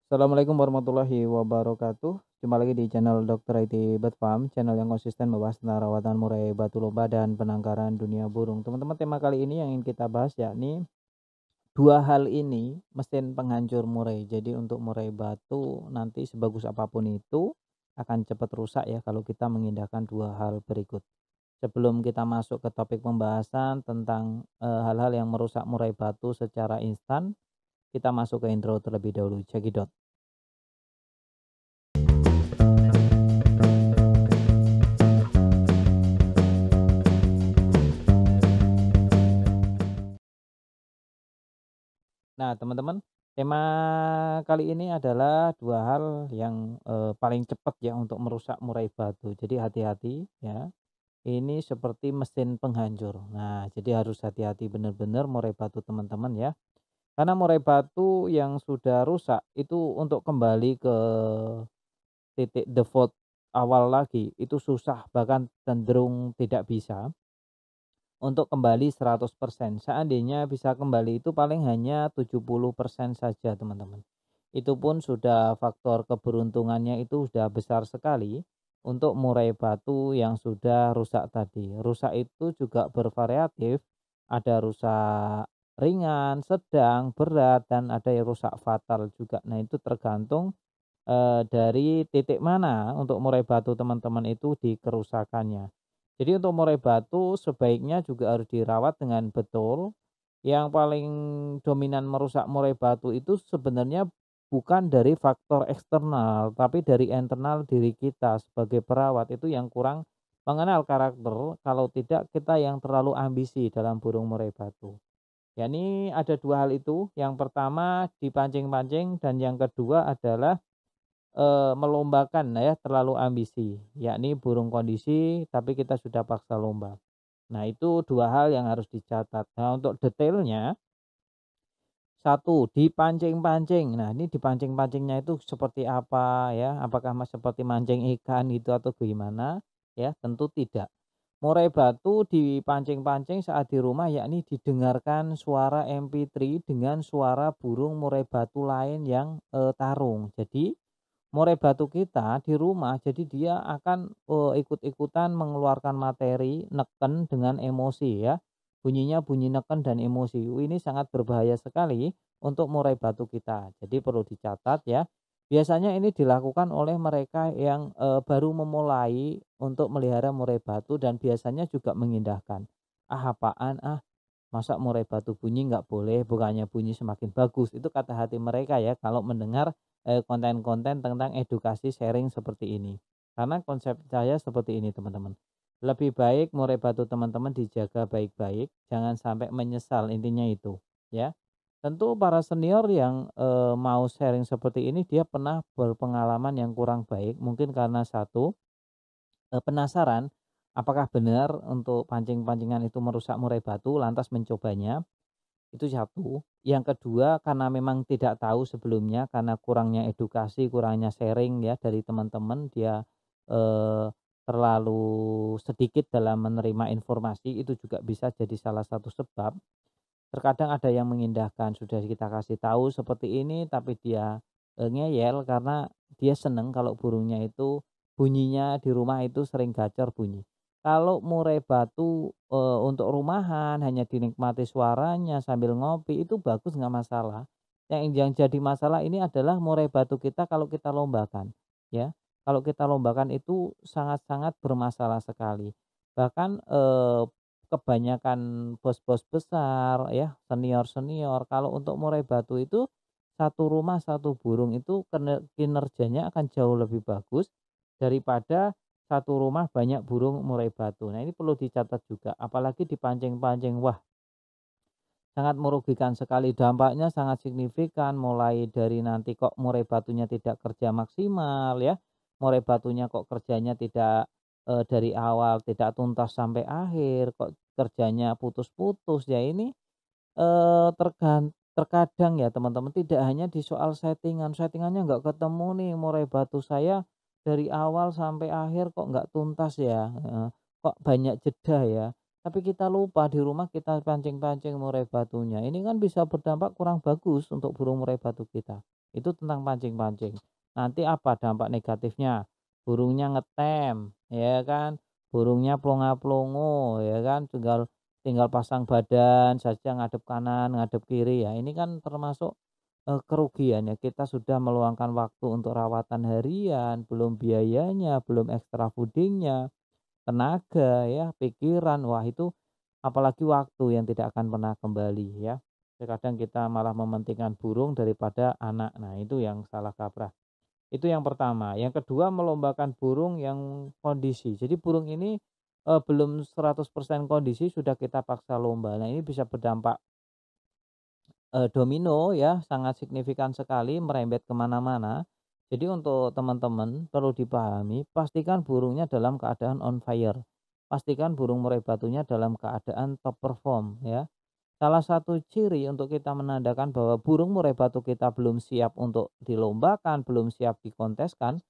Assalamualaikum warahmatullahi wabarakatuh. Jumpa lagi di channel Dr. IT Bird Farm, channel yang konsisten membahas tentang rawatan murai batu lomba dan penangkaran dunia burung. Teman-teman, tema kali ini yang ingin kita bahas yakni dua hal ini mesin penghancur murai. Jadi untuk murai batu nanti sebagus apapun itu akan cepat rusak ya kalau kita mengindahkan dua hal berikut. Sebelum kita masuk ke topik pembahasan tentang hal-hal yang merusak murai batu secara instan, kita masuk ke intro terlebih dahulu. Cekidot. Nah, teman-teman, tema kali ini adalah dua hal yang, paling cepat ya untuk merusak murai batu. Jadi hati-hati ya, ini seperti mesin penghancur. Nah, jadi harus hati-hati benar-benar murai batu teman-teman ya. Karena murai batu yang sudah rusak itu untuk kembali ke titik default awal lagi, itu susah bahkan cenderung tidak bisa. Untuk kembali 100%, seandainya bisa kembali itu paling hanya 70% saja teman-teman. Itu pun sudah faktor keberuntungannya itu sudah besar sekali untuk murai batu yang sudah rusak tadi. Rusak itu juga bervariatif, ada rusak ringan, sedang, berat, dan ada yang rusak fatal juga. Nah itu tergantung dari titik mana untuk murai batu teman-teman itu di kerusakannya. Jadi untuk murai batu sebaiknya juga harus dirawat dengan betul. Yang paling dominan merusak murai batu itu sebenarnya bukan dari faktor eksternal, tapi dari internal diri kita sebagai perawat itu yang kurang mengenal karakter, kalau tidak kita yang terlalu ambisi dalam burung murai batu. Ya ini ada dua hal itu, yang pertama dipancing-pancing dan yang kedua adalah melombakan ya, terlalu ambisi, yakni burung kondisi tapi kita sudah paksa lomba. Nah itu dua hal yang harus dicatat. Nah untuk detailnya, satu dipancing-pancing. Nah ini dipancing-pancingnya itu seperti apa ya, apakah seperti mancing ikan gitu atau gimana? Ya tentu tidak. Murai batu dipancing-pancing saat di rumah yakni didengarkan suara MP3 dengan suara burung murai batu lain yang tarung. Jadi murai batu kita di rumah, jadi dia akan, ikut-ikutan mengeluarkan materi, neken dengan emosi ya. Bunyinya bunyi neken dan emosi. Ini sangat berbahaya sekali untuk murai batu kita. Jadi perlu dicatat ya. Biasanya ini dilakukan oleh mereka yang, baru memulai untuk melihara murai batu dan biasanya juga mengindahkan. "Ah, apaan ah, masa murai batu bunyi nggak boleh, bukannya bunyi semakin bagus." Itu kata hati mereka ya kalau mendengar konten-konten tentang edukasi sharing seperti ini. Karena konsep saya seperti ini teman-teman. Lebih baik murai batu teman-teman dijaga baik-baik, jangan sampai menyesal intinya itu, ya. Tentu para senior yang mau sharing seperti ini dia pernah berpengalaman yang kurang baik, mungkin karena satu, penasaran apakah benar untuk pancing-pancingan itu merusak murai batu lantas mencobanya. Itu satu. Yang kedua, karena memang tidak tahu sebelumnya, karena kurangnya edukasi, kurangnya sharing ya dari teman-teman, dia, eee, terlalu sedikit dalam menerima informasi, itu juga bisa jadi salah satu sebab. Terkadang ada yang mengindahkan, sudah kita kasih tahu seperti ini, tapi dia, ngeyel karena dia seneng kalau burungnya itu bunyinya di rumah itu sering gacor bunyi. Kalau murai batu, untuk rumahan hanya dinikmati suaranya sambil ngopi itu bagus nggak masalah. Yang jadi masalah ini adalah murai batu kita kalau kita lombakan, ya. Kalau kita lombakan itu sangat-sangat bermasalah sekali. Bahkan, kebanyakan bos-bos besar ya, senior-senior kalau untuk murai batu itu, satu rumah satu burung itu kinerjanya akan jauh lebih bagus daripada satu rumah banyak burung murai batu. Nah, ini perlu dicatat juga, apalagi dipancing-pancing. Wah, sangat merugikan sekali, dampaknya sangat signifikan, mulai dari nanti kok murai batunya tidak kerja maksimal ya, murai batunya kok kerjanya tidak, dari awal tidak tuntas sampai akhir, kok kerjanya putus-putus. Ya ini, terkadang ya teman-teman tidak hanya di soal settingannya nggak ketemu nih murai batu saya dari awal sampai akhir kok nggak tuntas ya, heeh, kok banyak jeda ya. Tapi kita lupa di rumah kita pancing-pancing murai batunya, ini kan bisa berdampak kurang bagus untuk burung murai batu kita. itu tentang pancing-pancing. Nanti apa dampak negatifnya? Burungnya ngetem, ya kan, burungnya plonga-plongo, ya kan, tinggal tinggal pasang badan saja ngadep kanan, ngadep kiri, ya ini kan termasuk, kerugian ya, kita sudah meluangkan waktu untuk rawatan harian, belum biayanya, belum extra fooding-nya, tenaga ya, pikiran, wah itu apalagi waktu yang tidak akan pernah kembali ya. Terkadang kita malah mementingkan burung daripada anak. Nah, itu yang salah kaprah. Itu yang pertama. Yang kedua, melombakan burung yang kondisi. Jadi burung ini belum 100% kondisi sudah kita paksa lomba. Nah, ini bisa berdampak domino ya, sangat signifikan sekali merembet kemana mana. Jadi untuk teman-teman perlu dipahami, pastikan burungnya dalam keadaan on fire. Pastikan burung murai batunya dalam keadaan top perform ya. Salah satu ciri untuk kita menandakan bahwa burung murai batu kita belum siap untuk dilombakan, belum siap dikonteskan,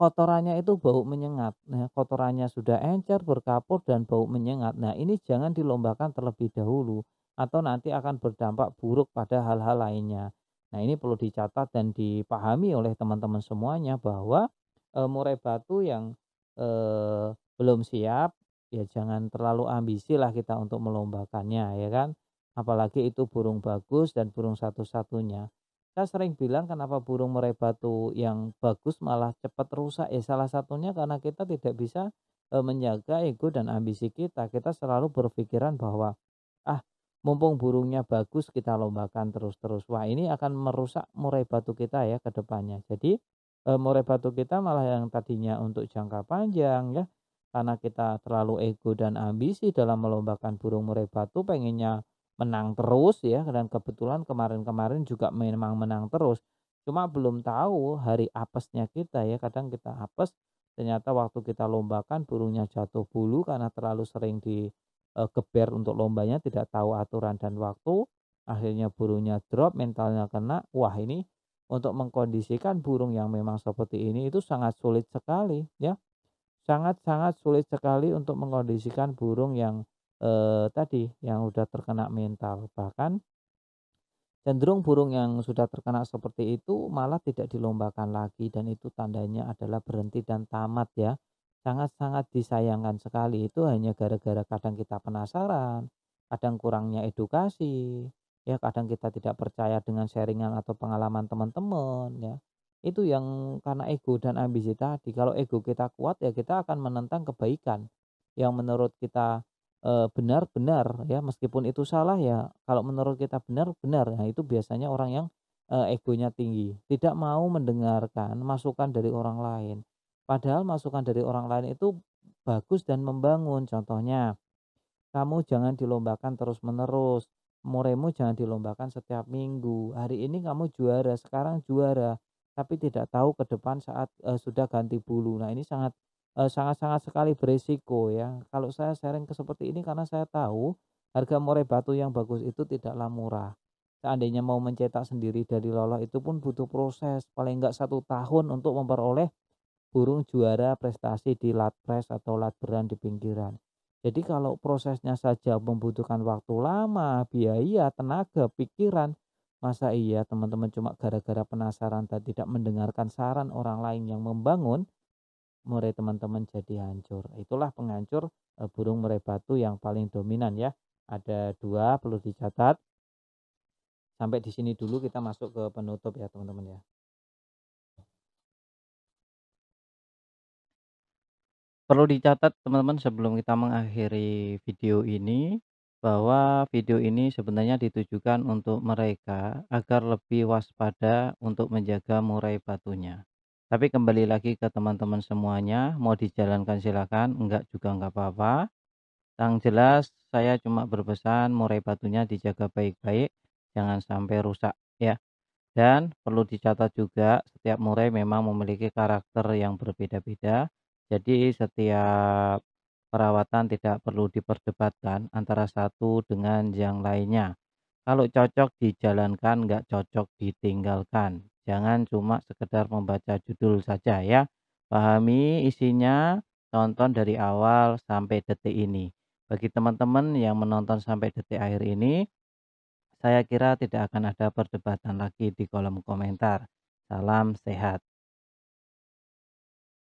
kotorannya itu bau menyengat. Nah, kotorannya sudah encer, berkapur, dan bau menyengat. Nah, ini jangan dilombakan terlebih dahulu atau nanti akan berdampak buruk pada hal-hal lainnya. Nah, ini perlu dicatat dan dipahami oleh teman-teman semuanya bahwa murai batu yang belum siap, ya jangan terlalu ambisi lah kita untuk melombakannya, ya kan? Apalagi itu burung bagus dan burung satu-satunya. Saya sering bilang kenapa burung murai batu yang bagus malah cepat rusak, ya salah satunya karena kita tidak bisa, menjaga ego dan ambisi kita. Kita selalu berpikiran bahwa, "Ah, mumpung burungnya bagus kita lombakan terus-terus." Wah, ini akan merusak murai batu kita ya ke depannya. Jadi, murai batu kita malah yang tadinya untuk jangka panjang ya, karena kita terlalu ego dan ambisi dalam melombakan burung murai batu pengennya menang terus ya, dan kebetulan kemarin-kemarin juga memang menang terus. Cuma belum tahu hari apesnya kita ya, kadang kita apes, ternyata waktu kita lombakan burungnya jatuh bulu karena terlalu sering geber untuk lombanya, tidak tahu aturan dan waktu, akhirnya burungnya drop, mentalnya kena. Wah, ini untuk mengkondisikan burung yang memang seperti ini itu sangat sulit sekali ya. Sangat-sangat sulit sekali untuk mengkondisikan burung yang, tadi, yang udah terkena mental. Bahkan cenderung burung yang sudah terkena seperti itu malah tidak dilombakan lagi dan itu tandanya adalah berhenti dan tamat ya. Sangat-sangat disayangkan sekali, itu hanya gara-gara kadang kita penasaran, kadang kurangnya edukasi, ya kadang kita tidak percaya dengan sharingan atau pengalaman teman-teman ya. Itu yang karena ego dan ambisi tadi. Kalau ego kita kuat ya kita akan menentang kebaikan yang menurut kita benar, benar ya, meskipun itu salah ya kalau menurut kita benar, benar. Nah itu biasanya orang yang, egonya tinggi, tidak mau mendengarkan masukan dari orang lain. Padahal masukan dari orang lain itu bagus dan membangun. Contohnya, kamu jangan dilombakan terus-menerus, muraimu jangan dilombakan setiap minggu. Hari ini kamu juara, sekarang juara, tapi tidak tahu ke depan saat, sudah ganti bulu. Nah ini sangat-sangat sekali beresiko ya. Kalau saya sharing seperti ini karena saya tahu harga murai batu yang bagus itu tidaklah murah. Seandainya mau mencetak sendiri dari loloh itu pun butuh proses, paling enggak 1 tahun untuk memperoleh burung juara prestasi di latpres atau latberan di pinggiran. Jadi kalau prosesnya saja membutuhkan waktu lama, biaya, tenaga, pikiran, masa iya teman-teman cuma gara-gara penasaran dan tidak mendengarkan saran orang lain yang membangun, murai teman-teman jadi hancur. Itulah penghancur burung murai batu yang paling dominan ya. Ada 2 perlu dicatat. Sampai di sini dulu kita masuk ke penutup ya teman-teman ya. Perlu dicatat teman-teman sebelum kita mengakhiri video ini, bahwa video ini sebenarnya ditujukan untuk mereka agar lebih waspada untuk menjaga murai batunya. Tapi kembali lagi ke teman-teman semuanya, mau dijalankan silakan, enggak juga enggak apa-apa. Yang jelas saya cuma berpesan murai batunya dijaga baik-baik, jangan sampai rusak ya. Dan perlu dicatat juga setiap murai memang memiliki karakter yang berbeda-beda. Jadi setiap perawatan tidak perlu diperdebatkan antara satu dengan yang lainnya. Kalau cocok dijalankan, nggak cocok ditinggalkan. Jangan cuma sekedar membaca judul saja ya. Pahami isinya, tonton dari awal sampai detik ini. Bagi teman-teman yang menonton sampai detik akhir ini, Saya kira tidak akan ada perdebatan lagi di kolom komentar. Salam sehat.